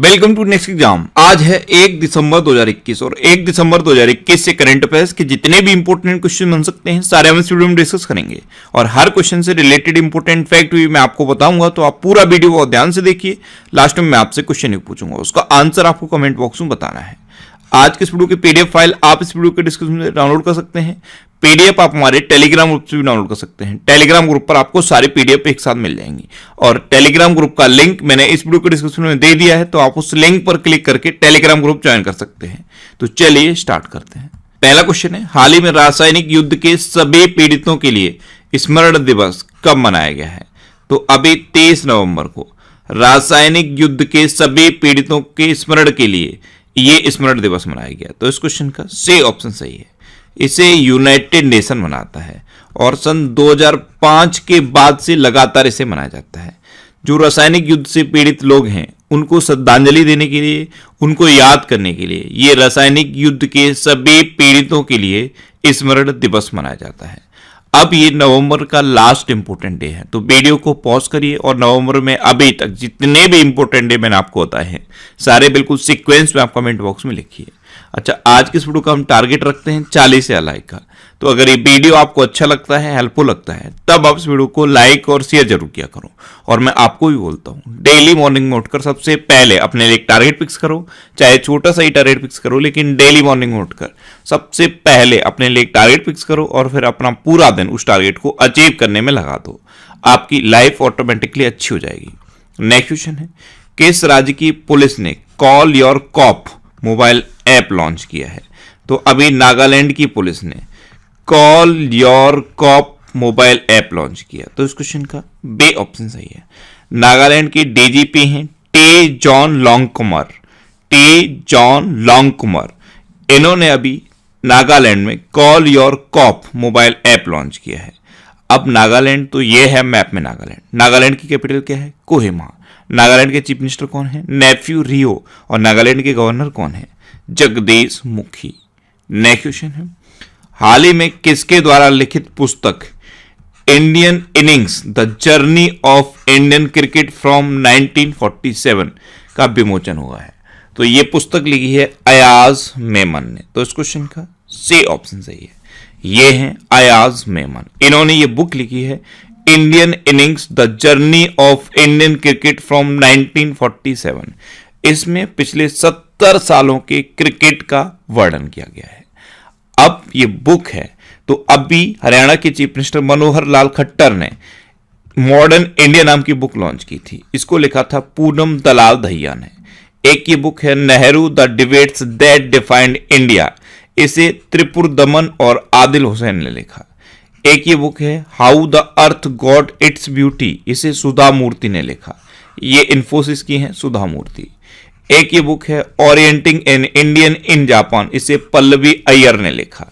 Welcome to next exam. आज है 1 दिसंबर 2021 और 1 दिसंबर 2021 से करंट अफेयर्स के जितने भी इंपॉर्टेंट क्वेश्चन बन सकते हैं सारे हम इस वीडियो में डिस्कस करेंगे और हर क्वेश्चन से रिलेटेड इंपॉर्टेंट फैक्ट भी मैं आपको बताऊंगा, तो आप पूरा वीडियो बहुत ध्यान से देखिए। लास्ट में मैं आपसे क्वेश्चन पूछूंगा, उसका आंसर आपको कमेंट बॉक्स में बताना है। आज के इस वीडियो की पीडीएफ फाइल आप इस वीडियो के डिस्क्रिप्शन में डाउनलोड कर सकते हैं। पीडीएफ आप हमारे टेलीग्राम ग्रुप से भी डाउनलोड कर सकते हैं। टेलीग्राम ग्रुप पर आपको सारी पीडीएफ एक साथ मिल जाएंगी और टेलीग्राम ग्रुप का लिंक मैंने इस वीडियो के डिस्क्रिप्शन में दे दिया है, तो आप उस लिंक पर क्लिक करके टेलीग्राम ग्रुप ज्वाइन कर सकते हैं। तो चलिए स्टार्ट करते हैं। पहला क्वेश्चन है, हाल ही में रासायनिक युद्ध के सभी पीड़ितों के लिए स्मरण दिवस कब मनाया गया है? तो अभी 23 नवंबर को रासायनिक युद्ध के सभी पीड़ितों के स्मरण के लिए ये स्मरण दिवस मनाया गया। तो इस क्वेश्चन का सी ऑप्शन सही है। इसे यूनाइटेड नेशन मनाता है और सन 2005 के बाद से लगातार इसे मनाया जाता है। जो रासायनिक युद्ध से पीड़ित लोग हैं उनको श्रद्धांजलि देने के लिए, उनको याद करने के लिए ये रासायनिक युद्ध के सभी पीड़ितों के लिए स्मरण दिवस मनाया जाता है। अब ये नवंबर का लास्ट इंपॉर्टेंट डे है, तो वीडियो को पॉज करिए और नवंबर में अभी तक जितने भी इंपॉर्टेंट डे मैंने आपको बताए हैं सारे बिल्कुल सीक्वेंस में आप कमेंट बॉक्स में लिखिए। अच्छा, आज के इस वीडियो का हम टारगेट रखते हैं 40 या लाइक का। तो अगर ये वीडियो आपको अच्छा लगता है, हेल्पफुल लगता है, तब आप इस वीडियो को लाइक और शेयर जरूर किया करो। और मैं आपको भी बोलता हूँ, डेली मॉर्निंग में उठकर सबसे पहले अपने लिए एक टारगेट फिक्स करो, चाहे छोटा सा ही टारगेट फिक्स करो, लेकिन डेली मॉर्निंग में उठकर सबसे पहले अपने लिए एक टारगेट फिक्स करो और फिर अपना पूरा दिन उस टारगेट को अचीव करने में लगा दो। आपकी लाइफ ऑटोमेटिकली अच्छी हो जाएगी। नेक्स्ट क्वेश्चन है, किस राज्य की पुलिस ने call your cop mobile app launch किया है? तो अभी नागालैंड की पुलिस ने call your cop mobile app launch किया। तो इस क्वेश्चन का बी ऑप्शन सही है। नागालैंड के डीजीपी हैं टे जॉन लॉन्गकुमार। इन्होंने अभी नागालैंड में call your cop mobile app launch किया है। अब नागालैंड तो ये है मैप में नागालैंड की कैपिटल क्या है? कोहिमा। नागालैंड के चीफ मिनिस्टर कौन है? नेफ्यू रियो। और नागालैंड के गवर्नर कौन है? जगदीश मुखी। नेक्स्ट क्वेश्चन है, हाल ही में किसके द्वारा लिखित पुस्तक Indian innings the journey of Indian cricket from 1947 का विमोचन हुआ है? तो ये पुस्तक लिखी है अयाज मेमन ने। तो इस क्वेश्चन का सी ऑप्शन सही है। ये हैं अयाज मेमन। इन्होंने ये बुक लिखी है Indian innings the journey of Indian cricket from 1947। इसमें पिछले 70 सालों के क्रिकेट का वर्णन किया गया है। अब ये बुक है, तो अभी हरियाणा के चीफ मिनिस्टर मनोहर लाल खट्टर ने मॉडर्न इंडिया नाम की बुक लॉन्च की थी। इसको लिखा था पूनम दलाल दहिया ने। एक ये बुक है Nehru the debates that defined India. इसे त्रिपुर दमन और आदिल हुसैन ने लिखा। एक ये बुक है how the earth got its beauty. इसे सुधा मूर्ति ने लिखा। ये इन्फोसिस की हैं सुधा मूर्ति। एक ये बुक है orienting an Indian in Japan. इसे पल्लवी अय्यर ने लिखा।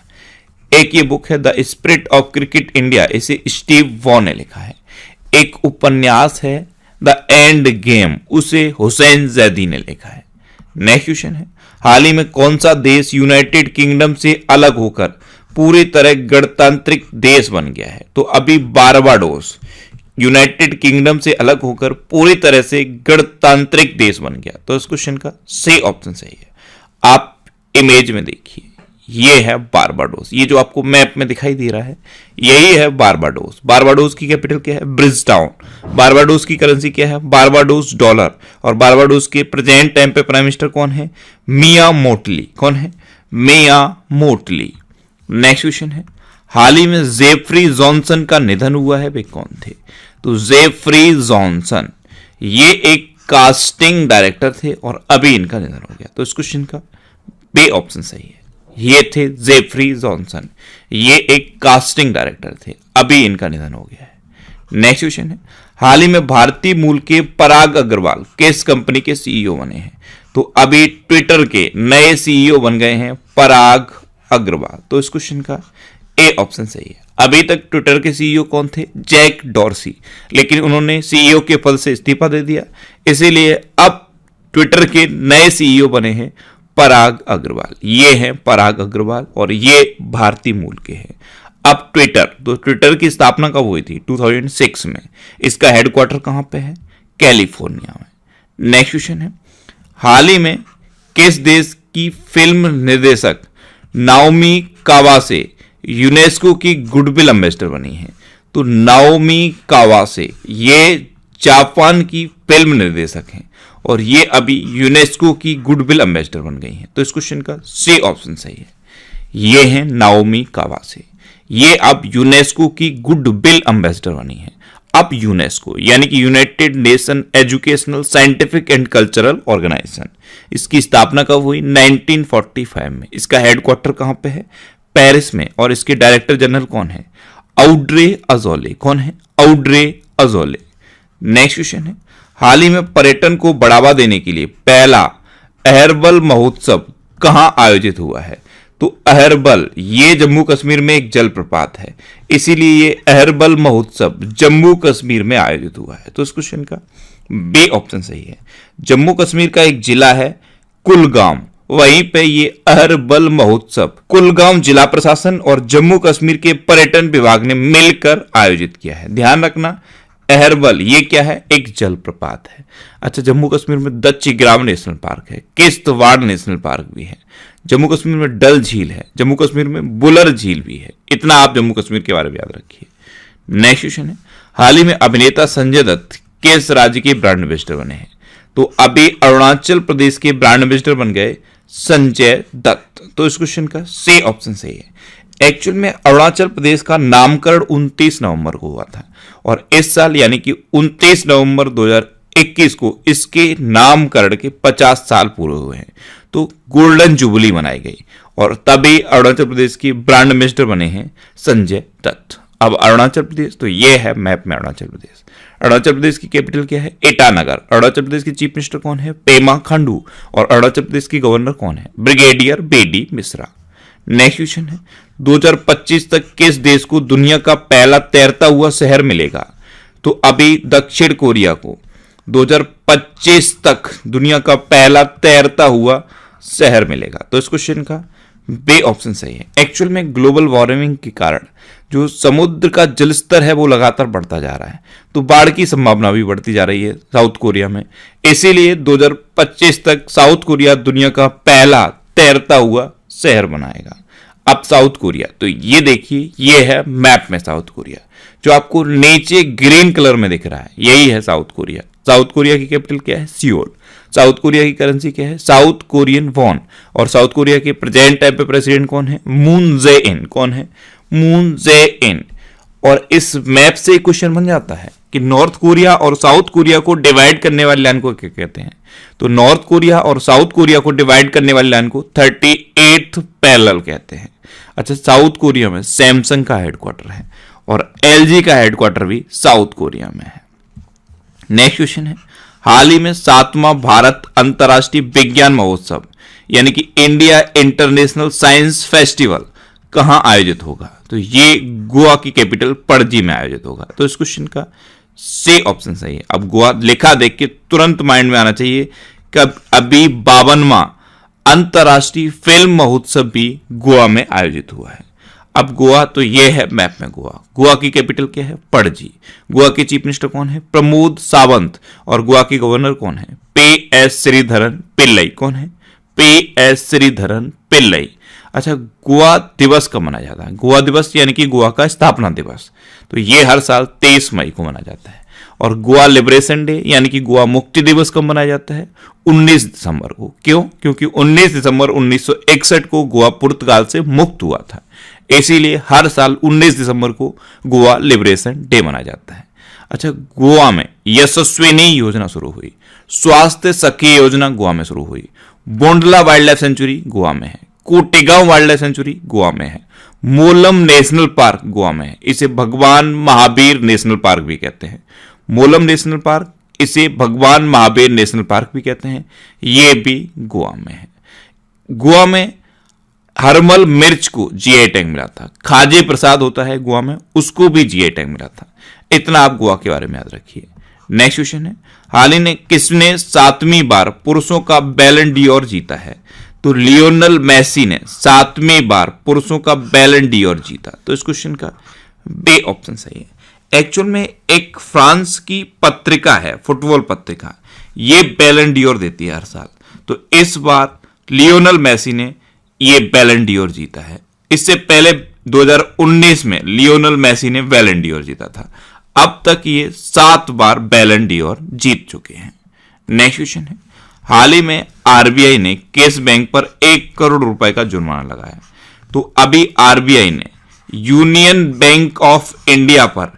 एक ये बुक है the spirit of cricket India. इसे स्टीव वॉ ने लिखा है। एक उपन्यास है द एंड गेम। उसे हुसैन जैदी ने लिखा है। नेक्स्ट क्वेश्चन है, हाल ही में कौन सा देश यूनाइटेड किंगडम से अलग होकर पूरी तरह गणतांत्रिक देश बन गया है? तो अभी बारबाडोस यूनाइटेड किंगडम से अलग होकर पूरी तरह से गणतांत्रिक देश बन गया। तो इस क्वेश्चन का सही ऑप्शन सही है। आप इमेज में देखिए, ये है बारबाडोस। ये जो आपको मैप में दिखाई दे रहा है यही है बारबाडोस। बारबाडोस की कैपिटल क्या है? ब्रिजटाउन। बारबाडोस की करेंसी क्या है? Barbados dollar. और बारबाडोस के प्रेजेंट टाइम पे प्राइम मिनिस्टर कौन है? मिया मोटली। कौन है? मिया मोटली। नेक्स्ट क्वेश्चन है, हाल ही में जेफरी जॉनसन का निधन हुआ है, वे कौन थे? तो जेफरी जॉनसन ये एक कास्टिंग डायरेक्टर थे और अभी इनका निधन हो गया। तो इस क्वेश्चन का बी ऑप्शन सही है। ये थे जेफरी जॉनसन। ये एक कास्टिंग डायरेक्टर थे, अभी इनका निधन हो गया है। नेक्स्ट क्वेश्चन है, हाल ही में भारतीय मूल के पराग अग्रवाल किस कंपनी के सीईओ बने हैं? तो अभी ट्विटर के नए सीईओ बन गए हैं पराग अग्रवाल। तो इस क्वेश्चन का ए ऑप्शन सही है। अभी तक ट्विटर के सीईओ कौन थे? Jack Dorsey. लेकिन उन्होंने सीईओ के पद से इस्तीफा दे दिया, इसीलिए अब ट्विटर के नए सीईओ बने हैं पराग अग्रवाल। ये हैं पराग अग्रवाल और ये भारतीय मूल के हैं। अब ट्विटर की स्थापना कब हुई थी? 2006 में। इसका हेडक्वार्टर कहां पे है? कैलिफोर्निया में। नेक्स्ट क्वेश्चन है, हाल ही में किस देश की फिल्म निर्देशक नाओमी कावासे यूनेस्को की गुडविल एम्बेसडर बनी है? तो नाओमी कावासे ये जापान की फिल्म निर्देशक हैं और ये अभी यूनेस्को की गुडविल एम्बेसडर बन गई हैं। तो इस क्वेश्चन का सी ऑप्शन सही है। ये हैं नाओमी कावासे, ये अब यूनेस्को की गुडविल एम्बेसडर बनी है। अब यूनेस्को यानी कि United Nation Educational Scientific and Cultural Organisation, इसकी स्थापना कब हुई? 1945 में। इसका हेडक्वार्टर कहां पे है? पेरिस में। और इसके डायरेक्टर जनरल कौन है? आउड्रे अजोले। कौन है? आउड्रे अजोले। नेक्स्ट क्वेश्चन है, हाल ही में पर्यटन को बढ़ावा देने के लिए पहला अहरबल महोत्सव कहां आयोजित हुआ है? तो अहरबल ये जम्मू कश्मीर में एक जलप्रपात है, इसीलिए ये अहरबल महोत्सव जम्मू कश्मीर में आयोजित हुआ है। तो इस क्वेश्चन का बी ऑप्शन सही है। जम्मू कश्मीर का एक जिला है कुलगाम, वहीं पे ये अहरबल महोत्सव कुलगाम जिला प्रशासन और जम्मू कश्मीर के पर्यटन विभाग ने मिलकर आयोजित किया है। ध्यान रखना, अहरबल ये क्या है? एक जलप्रपात है। अच्छा, जम्मू कश्मीर में दच्चीग्राम नेशनल पार्क है, किश्तवाड़ नेशनल पार्क भी है, जम्मू कश्मीर में डल झील है, जम्मू कश्मीर में बुलर झील भी है। इतना आप जम्मू कश्मीर के बारे में याद रखिए। नेक्स्ट क्वेश्चन है, हाल ही में अभिनेता संजय दत्त किस राज्य के ब्रांड एम्बेसडर बने हैं? तो अभी अरुणाचल प्रदेश के ब्रांड एम्बेसडर बन गए संजय दत्त। तो इस क्वेश्चन का सी ऑप्शन सही है। एक्चुअल में अरुणाचल प्रदेश का नामकरण 29 नवंबर को हुआ था और इस साल यानी कि 29 नवंबर 2021 को इसके नामकरण के 50 साल पूरे हुए हैं। तो गोल्डन जुबली मनाई गई और तभी अरुणाचल प्रदेश की ब्रांड एम्बेसडर बने हैं संजय दत्त। अब अरुणाचल प्रदेश, तो ये है मैप में अरुणाचल प्रदेश। अरुणाचल प्रदेश की कैपिटल क्या है? ईटानगर। अरुणाचल प्रदेश की चीफ मिनिस्टर कौन है? पेमा खांडू। और अरुणाचल प्रदेश की गवर्नर कौन है? ब्रिगेडियर बेडी मिश्रा। नेक्स्ट क्वेश्चन है, 2025 तक किस देश को दुनिया का पहला तैरता हुआ शहर मिलेगा? तो अभी दक्षिण कोरिया को 2025 तक दुनिया का पहला तैरता हुआ शहर मिलेगा। तो इस क्वेश्चन का बी ऑप्शन सही है। एक्चुअल में ग्लोबल वार्मिंग के कारण जो समुद्र का जल स्तर है वो लगातार बढ़ता जा रहा है, तो बाढ़ की संभावना भी बढ़ती जा रही है साउथ कोरिया में। इसीलिए 2025 तक साउथ कोरिया दुनिया का पहला तैरता हुआ शहर बनाएगा। अब साउथ कोरिया, तो ये देखिए, ये है मैप में साउथ कोरिया, जो आपको नीचे ग्रीन कलर में दिख रहा है, यही है साउथ कोरिया। साउथ कोरिया की कैपिटल क्या है? सियोल। साउथ कोरिया की करेंसी क्या है? South Korean von. और साउथ कोरिया के प्रेजेंट टाइम पे प्रेसिडेंट कौन है? मून जे इन। कौन है? मून जे इन। और इस मैप से क्वेश्चन बन जाता है कि नॉर्थ कोरिया और साउथ कोरिया को डिवाइड करने वाली लाइन को क्या कहते हैं? तो नॉर्थ कोरिया और साउथ कोरिया को डिवाइड करने वाली लाइन को 38th पैरेलल कहते हैं। अच्छा, साउथ कोरिया में सैमसंग का हेडक्वार्टर है और एलजी का हेडक्वार्टर भी साउथ कोरिया में है। नेक्स्ट क्वेश्चन है, हाल ही में 7वां भारत अंतर्राष्ट्रीय विज्ञान महोत्सव यानी कि इंडिया इंटरनेशनल साइंस फेस्टिवल कहां आयोजित होगा? तो ये गोवा की कैपिटल पणजी में आयोजित होगा। तो इस क्वेश्चन का सी ऑप्शन सही है। अब गोवा लिखा देख के तुरंत माइंड में आना चाहिए कि अभी 52वां अंतर्राष्ट्रीय फिल्म महोत्सव भी गोवा में आयोजित हुआ है। अब गोवा, तो ये है मैप में गोवा। गोवा की कैपिटल क्या है? पणजी। गोवा के चीफ मिनिस्टर कौन है? प्रमोद सावंत। और गोवा के गवर्नर कौन है? पी.एस. श्रीधरन पिल्लई। कौन है? पी.एस. श्रीधरन पिल्लई। अच्छा, गोवा दिवस कब मनाया जाता है? गोवा दिवस यानी कि गोवा का स्थापना दिवस, तो ये हर साल 23 मई को मनाया जाता है। और गोवा लिबरेशन डे यानी कि गोवा मुक्ति दिवस कब मनाया जाता है? 19 दिसंबर को। क्यों? क्योंकि 19 दिसंबर 1961 को गोवा पुर्तगाल से मुक्त हुआ था, इसीलिए हर साल 19 दिसंबर को गोवा लिबरेशन डे मनाया जाता है। अच्छा, गोवा में यशस्विनी योजना शुरू हुई, स्वास्थ्य सखी योजना गोवा में शुरू हुई, Bondla wild life sanctuary Goa में है, Kotegaon wild life sanctuary Goa में है, मोलम नेशनल पार्क गोवा में है, इसे भगवान महावीर नेशनल पार्क भी कहते हैं। मोलम नेशनल पार्क, इसे भगवान महावीर नेशनल पार्क भी कहते हैं, ये भी गोवा में है। गोवा में हरमल मिर्च को जीआई टैग मिला था। खाजे प्रसाद होता है गोवा में, उसको भी जीआई टैग मिला था। इतना आप गोवा के बारे में याद रखिए। नेक्स्ट क्वेश्चन है, हाल ही में किसने 7वीं बार पुरुषों का बैलन डी'ओर जीता है? तो लियोनल मेसी ने 7वीं बार पुरुषों का बैलन डी'ओर जीता। तो इस क्वेश्चन का बी ऑप्शन सही है। एक्चुअल में एक फ्रांस की पत्रिका है, फुटबॉल पत्रिका, ये बैलन डी'ओर देती है हर साल। तो इस बार लियोनेल मेसी ने ये बैलन डी'ओर जीता है। इससे पहले 2019 में लियोनेल मेसी ने बैलन डी'ओर जीता था। अब तक ये 7 बार बैलन डी'ओर जीत चुके हैं। नेक्स्ट क्वेश्चन है, हाल ही में आरबीआई ने किस बैंक पर 1 करोड़ रुपए का जुर्माना लगाया? तो अभी आरबीआई ने यूनियन बैंक ऑफ इंडिया पर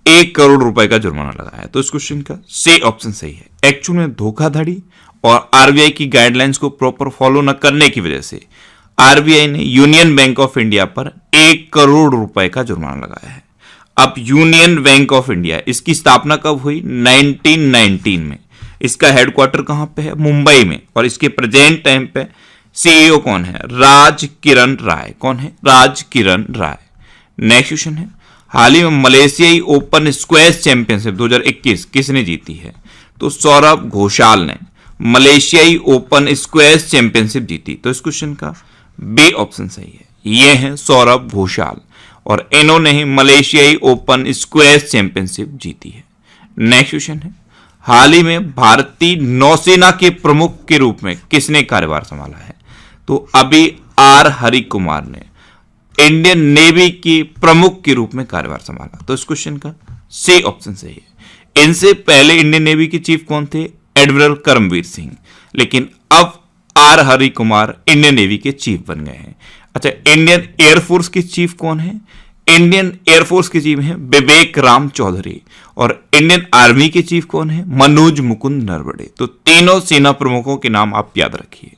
1 करोड़ रुपए का जुर्माना लगाया। तो इस क्वेश्चन का सी ऑप्शन सही है। एक्चुअल में धोखाधड़ी और आरबीआई की गाइडलाइंस को प्रॉपर फॉलो न करने की वजह से आरबीआई ने यूनियन बैंक ऑफ इंडिया पर 1 करोड़ रुपए का जुर्माना लगाया है। अब यूनियन बैंक ऑफ इंडिया, इसकी स्थापना कब हुई? 1919 में। इसका हेडक्वार्टर कहां पे है? मुंबई में। और इसके प्रेजेंट टाइम पे सीईओ कौन है? राज किरण राय। कौन है? राज किरण राय। नेक्स्ट क्वेश्चन है, हाल ही में मलेशियाई ओपन स्क्वैश चैंपियनशिप 2021 किसने जीती है? तो सौरभ घोषाल ने मलेशियाई ओपन स्क्वैश चैंपियनशिप जीती। तो इस क्वेश्चन का बी ऑप्शन सही है। ये है सौरभ घोषाल और इन्होंने ही मलेशियाई ओपन स्क्वैश चैंपियनशिप जीती है। नेक्स्ट क्वेश्चन है, हाल ही में भारतीय नौसेना के प्रमुख के रूप में किसने कार्यभार संभाला है? तो अभी आर हरि कुमार ने इंडियन नेवी के प्रमुख के रूप में कार्यभार संभाला। तो इस क्वेश्चन का सी ऑप्शन सही है। इनसे पहले इंडियन नेवी के चीफ कौन थे? एडमिरल करमवीर सिंह। लेकिन अब R Hari Kumar Indian Navy के चीफ बन गए हैं। अच्छा, इंडियन एयरफोर्स के चीफ कौन है? इंडियन एयरफोर्स के चीफ हैं विवेक राम चौधरी। और इंडियन आर्मी के चीफ कौन है? मनोज मुकुंद नरवणे। तो तीनों सेना प्रमुखों के नाम आप याद रखिए।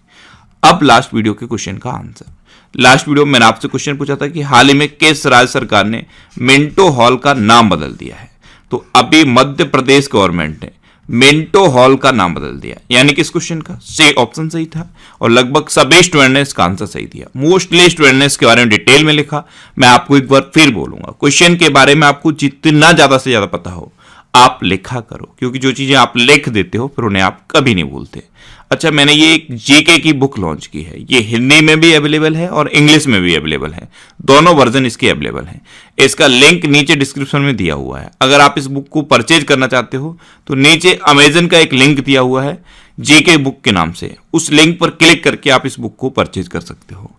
अब लास्ट वीडियो के क्वेश्चन का आंसर। लास्ट वीडियो में मैंने आपसे क्वेश्चन पूछा था कि हाल ही में किस राज्य सरकार ने मिंटो हॉल का नाम बदल दिया है? तो अभी मध्य प्रदेश गवर्नमेंट ने मिंटो हॉल का नाम बदल दिया। यानी कि इस क्वेश्चन का सी ऑप्शन सही था और लगभग सभी स्टूडेंट ने इसका आंसर सही दिया। मोस्टली स्टूडेंट ने इसके बारे में डिटेल में लिखा। मैं आपको एक बार फिर बोलूंगा, क्वेश्चन के बारे में आपको जितना ज्यादा से ज्यादा पता हो आप लिखा करो, क्योंकि जो चीजें आप लिख देते हो फिर उन्हें आप कभी नहीं भूलते। अच्छा, मैंने ये एक जीके की बुक लॉन्च की है। ये हिंदी में भी अवेलेबल है और इंग्लिश में भी अवेलेबल है। दोनों वर्जन इसके अवेलेबल हैं। इसका लिंक नीचे डिस्क्रिप्शन में दिया हुआ है। अगर आप इस बुक को परचेज करना चाहते हो तो नीचे अमेजन का एक लिंक दिया हुआ है जीके बुक के नाम से। उस लिंक पर क्लिक करके आप इस बुक को परचेज कर सकते हो।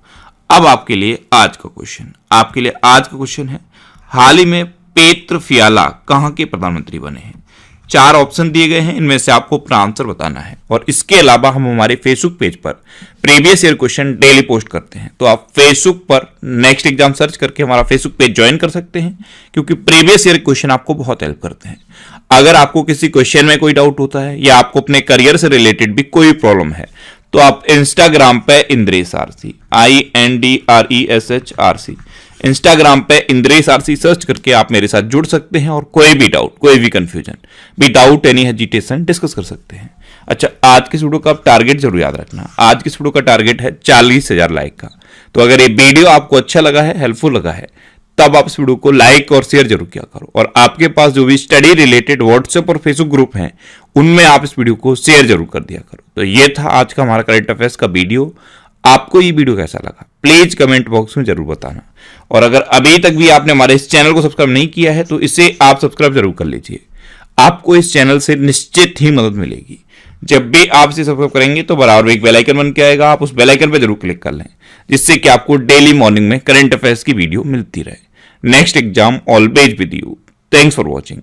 अब आपके लिए आज का क्वेश्चन है, हाल ही में पेत्र फियाला कहां के प्रधानमंत्री बने हैं? 4 ऑप्शन दिए गए हैं, इनमें से आपको अपना आंसर बताना है। और इसके अलावा हम हमारे फेसबुक पेज पर previous year question daily post करते हैं। तो आप फेसबुक पर नेक्स्ट एग्जाम सर्च करके हमारा फेसबुक पेज ज्वाइन कर सकते हैं, क्योंकि प्रीवियस ईयर क्वेश्चन आपको बहुत हेल्प करते हैं। अगर आपको किसी क्वेश्चन में कोई डाउट होता है या आपको अपने करियर से रिलेटेड भी कोई प्रॉब्लम है तो आप इंस्टाग्राम पे इंद्रेश आरसी INDRESH इंस्टाग्राम पे इंद्रेश आरसी सर्च करके आप मेरे साथ जुड़ सकते हैं और कोई भी डाउट, कोई भी confusion, without any hesitation discuss कर सकते हैं। अच्छा, आज के इस वीडियो का आप टारगेट जरूर याद रखना। आज के इस वीडियो का टारगेट है 40,000 लाइक का। तो अगर ये वीडियो आपको अच्छा लगा है, हेल्पफुल लगा है, तब आप इस वीडियो को लाइक और शेयर जरूर किया करो। और आपके पास जो भी स्टडी रिलेटेड व्हाट्सएप और फेसबुक ग्रुप हैं उनमें आप इस वीडियो को शेयर जरूर कर दिया करो। तो ये था आज का हमारा करंट अफेयर्स का वीडियो। आपको ये वीडियो कैसा लगा प्लीज कमेंट बॉक्स में जरूर बताना। और अगर अभी तक भी आपने हमारे इस चैनल को सब्सक्राइब नहीं किया है तो इसे आप सब्सक्राइब जरूर कर लीजिए। आपको इस चैनल से निश्चित ही मदद मिलेगी। जब भी आप इसे सब्सक्राइब करेंगे तो बराबर एक बेल आइकन बन के आएगा, आप उस बेल आइकन पर जरूर क्लिक कर लें, जिससे कि आपको डेली मॉर्निंग में करंट अफेयर्स की वीडियो मिलती रहे। Next exam always with you. Thanks for watching.